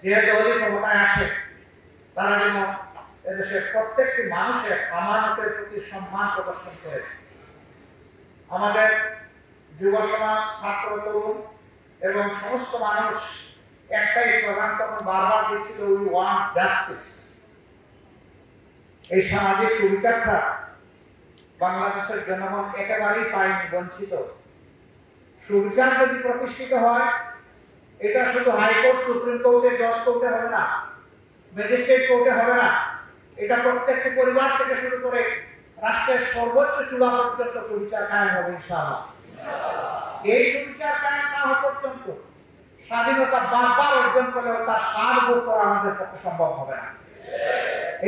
যে দলই ক্ষমতায় আসে তারা যেন এদেশের প্রত্যেকটি মানুষের আমানতের প্রতি সম্মান প্রদর্শন করে। আমাদের যুব সমাজ, ছাত্র, তরুণ এবং সমস্ত মানুষ একটাই স্লোগান তখন বারবার দিচ্ছিল, উই ওয়ান্ট জাস্টিস। এই সামাজিক সুবিচারটা বাংলাদেশের জনগণ একেবারেই পায়নি, বঞ্চিত। সুবিচার যদি প্রতিষ্ঠিত হয়, এটা শুধু হাইকোর্ট, সুপ্রিম কোর্টে, জজ কোর্টে হবে না, ম্যাজিস্ট্রেট কোর্টে হবে না, এটা প্রত্যেকটি পরিবার থেকে শুরু করে রাষ্ট্রের সর্বোচ্চ চূড়া পর্যন্ত সুবিচার কায়েম হবে ইনশাআল্লাহ। এই সুবিচার কায়েম না হওয়া পর্যন্ত স্বাধীনতা বারবার অর্জন করলেও তার সার ভোগ করা আমাদের পক্ষে সম্ভব হবে না।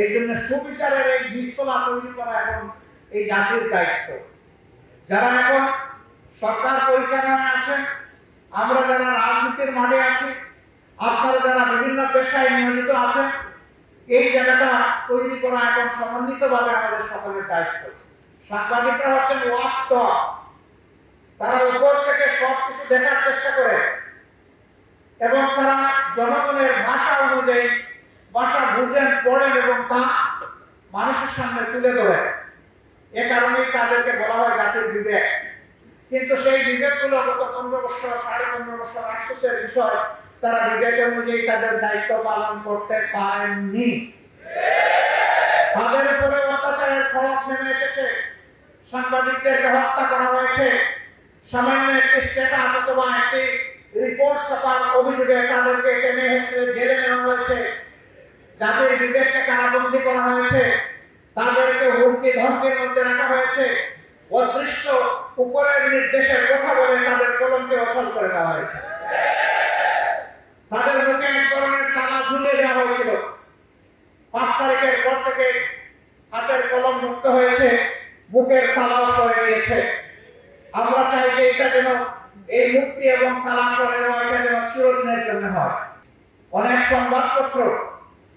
এই জন্য সুবিচারের এই বীজতলা তৈরি করা এখন এই জাতির দায়িত্ব। যারা এখন সরকার পরিচালনায় আছেন, আমরা যারা রাজনীতির মাঠে আছি, আপনারা যারা বিভিন্ন পেশায় নিয়োজিত আছেন, এই জায়গাটা তৈরি করা এখন সমন্বিতভাবে আমাদের সকলের দায়িত্ব। সাংবাদিকরা হচ্ছেন ওয়াচ টাওয়ার, তারা উপর থেকে সবকিছু দেখার চেষ্টা করে এবং তারা জনগণের ভাষা অনুযায়ী ভাষা বুঝেন, পড়েন এবং তা মানুষের সামনে তুলে ধরে। এ কারণেই তাদেরকে বলা হয় জাতির বিবেক। কিন্তু সেই বিবেকগুলো গত 15 বছর, 15.5 বছর আফসোসের বিষয়, তারা বিবেক অনুযায়ী তাদের দায়িত্ব পালন করতে পারেননি। তাদের উপরে অত্যাচারের খড়গ নেমে এসেছে, সাংবাদিকদেরকে হত্যা করা হয়েছে, সামান্য একটি স্ট্যাটাস অথবা একটি রিপোর্ট ছাপার অভিযোগে তাদেরকে টেনে হেসে জেলে নেওয়া হয়েছে, জাতির বিবেককে কারাবন্দী করা হয়েছে, তাদেরকে হুমকি ধমকির মধ্যে রাখা হয়েছে, অদৃশ্য উপরের নির্দেশের কথা বলে তাদের কলমকে অচল করে দেওয়া হয়েছে, তাদের মুখে এক ধরনের তালা ঝুলিয়ে দেওয়া হয়েছিল। 5 তারিখের পর থেকে হাতের কলম মুক্ত হয়েছে, বুকের তালাও সরে গিয়েছে। আমরা চাই যে এটা যেন এই মুক্তি এবং তালা সরে দেওয়া এটা যেন চিরদিনের জন্য হয়। অনেক সংবাদপত্র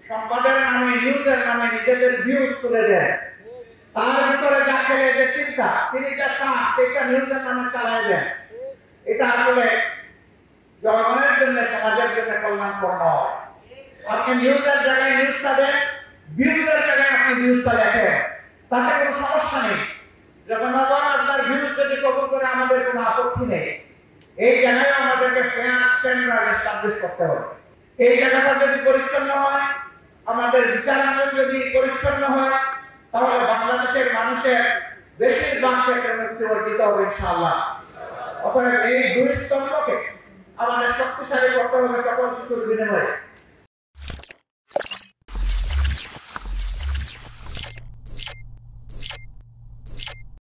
সংবাদের নামে, নিউজের নামে নিজেদের ভিউজ তুলে দেয়, তার ভিতরে যা খেলে যে চিন্তা, তিনি যা চান সেটা নিউজের নামে চালায় দেন। এটা আসলে জনগণের জন্য, সমাজের জন্য কল্যাণকর নয়। আপনি নিউজের জায়গায় নিউজটা দেন, ভিউজের জায়গায় আপনি ভিউজটা লেখেন, তাতে কোনো সমস্যা নেই। জনগণ আপনার ভিউজ যদি কবুল করে আমাদের কোনো আপত্তি নেই। এই জায়গায় আমাদেরকে ফেয়ার স্ট্যান্ডার্ড এস্টাবলিশ করতে হবে। এই জায়গাটা যদি পরিচ্ছন্ন হয়, আমাদের বিচারাঙ্গন যদি পরিচ্ছন্ন হয়, তাহলে বাংলাদেশের মানুষের বেশিরভাগ ক্ষেত্রে মুক্তি অর্জিত হবে ইনশাআল্লাহ। অতএব এই দুই স্তম্ভকে আমাদের শক্তিশালী করতে হবে সকল কিছুর বিনিময়ে।